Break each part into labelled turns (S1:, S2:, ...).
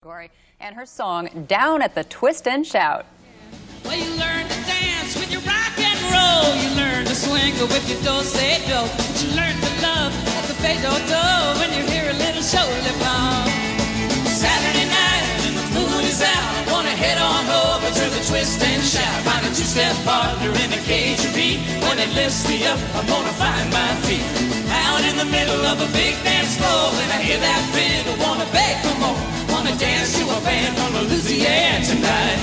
S1: And her song, Down at the Twist and Shout.
S2: Well, you learn to dance with your rock and roll. You learn to swing with your do-say-do. But you learn to love at the fade-do-do when you hear a little shoulder bump. Saturday night and the moon is out. I want to head on over to the twist and shout. Find a two-step partner in a cage of beat. When they lift me up, I'm going to find my feet. Out in the middle of a big dance floor. When I hear that fiddle, want to beg for more. Want to dance to a band from Louisiana tonight.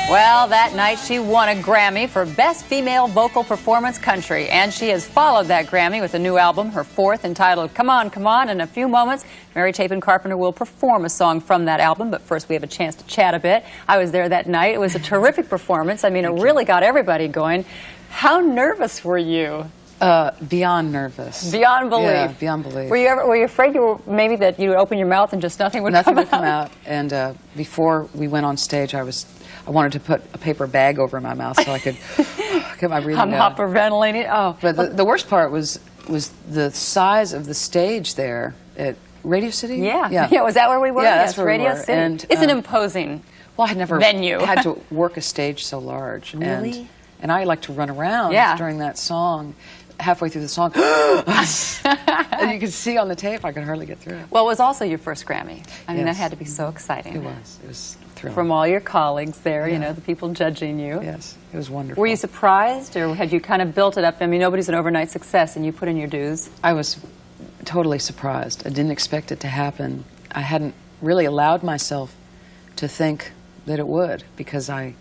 S1: Well, that night she won a Grammy for Best Female Vocal Performance Country, and she has followed that Grammy with a new album, her fourth, entitled Come On, Come On. In a few moments, Mary Chapin Carpenter will perform a song from that album, but first we have a chance to chat a bit. I was there that night. It was a terrific performance. I mean, it really got everybody going. How nervous were you?
S3: Beyond nervous.
S1: Beyond belief.
S3: Yeah, beyond belief.
S1: Were you afraid maybe that you would open your mouth and just nothing would come out?
S3: And before we went on stage, I wanted to put a paper bag over my mouth so I could get my breathing
S1: I'm hyperventilating. Oh,
S3: but the worst part was the size of the stage there at Radio City.
S1: Yeah. Was that where we were?
S3: Yeah,
S1: yes,
S3: that's where
S1: Radio
S3: we were.
S1: City.
S3: And,
S1: it's an imposing.
S3: Well, I had never
S1: venue.
S3: had to work a stage so large.
S1: Really?
S3: And I like to run around during that song. Halfway through the song, and you could see on the tape I could hardly get through it.
S1: Well, it was also your first Grammy. I mean,
S3: Yes.
S1: that had to be so exciting.
S3: It was thrilling.
S1: From all your colleagues there, you know, the people judging you.
S3: Yes, it was wonderful.
S1: Were you surprised, or had you kind of built it up? I mean, nobody's an overnight success, and you put in your dues.
S3: I was totally surprised. I didn't expect it to happen. I hadn't really allowed myself to think that it would, because I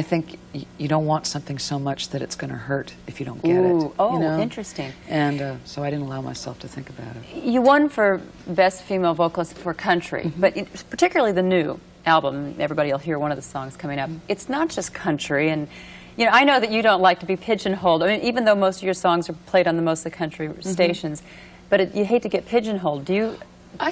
S3: think you don't want something so much that it's going to hurt if you don't get it.
S1: Oh,
S3: you know?
S1: Interesting.
S3: And so I didn't allow myself to think about it.
S1: You won for Best Female Vocalist for Country, but particularly the new album, everybody will hear one of the songs coming up. It's not just country, and you know, I know that you don't like to be pigeonholed. I mean, even though most of your songs are played on the most of the country stations, but you hate to get pigeonholed. Do you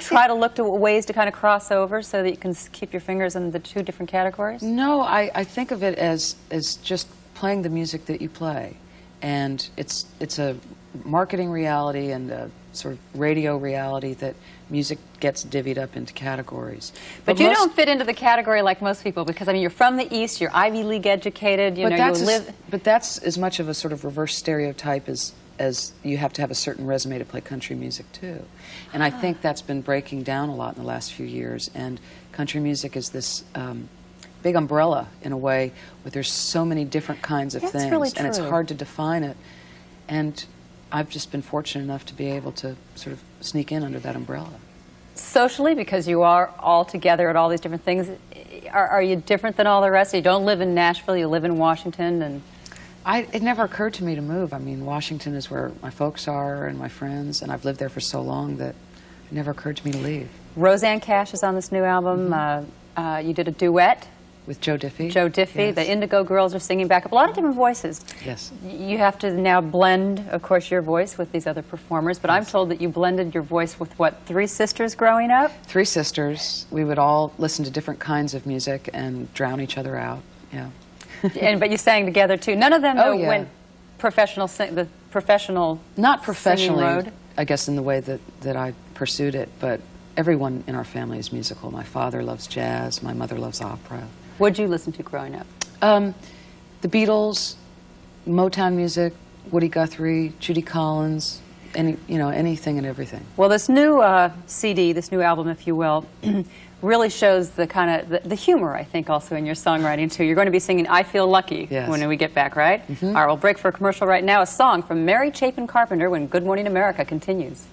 S1: try to look to ways to kind of cross over so that you can keep your fingers in the two different categories?
S3: No, I think of it as just playing the music that you play. And it's a marketing reality and a sort of radio reality that music gets divvied up into categories.
S1: But you don't fit into the category like most people, because I mean, you're from the East, you're Ivy League educated, you live...
S3: But that's as much of a sort of reverse stereotype as you have to have a certain resume to play country music too. And I think that's been breaking down a lot in the last few years, and country music is this big umbrella in a way, where there's so many different kinds of things,
S1: really true.
S3: And it's hard to define it. And I've just been fortunate enough to be able to sort of sneak in under that umbrella. Socially,
S1: because you are all together at all these different things, are you different than all the rest? You don't live in Nashville, you live in Washington, and...
S3: It never occurred to me to move. I mean, Washington is where my folks are and my friends, and I've lived there for so long that it never occurred to me to leave.
S1: Roseanne Cash is on this new album. You did a duet
S3: with Joe Diffie.
S1: Joe Diffie. Yes. The Indigo Girls are singing back up. A lot of different voices.
S3: Yes.
S1: You have to now blend, of course, your voice with these other performers, but I'm told that you blended your voice with, what, 3 sisters growing up?
S3: 3 sisters. We would all listen to different kinds of music and drown each other out. Yeah.
S1: But you sang together too. None of them went professional. Not
S3: professionally,
S1: road.
S3: I guess, in the way that I pursued it. But everyone in our family is musical. My father loves jazz. My mother loves opera.
S1: What did you listen to growing up?
S3: The Beatles, Motown music, Woody Guthrie, Judy Collins, anything and everything.
S1: Well, this new CD, this new album, if you will, really shows the kind of the humor, I think, also in your songwriting too. You're going to be singing "I Feel Lucky" when we get back, right? All right, we'll break for a commercial right now. A song from Mary Chapin Carpenter when Good Morning America continues.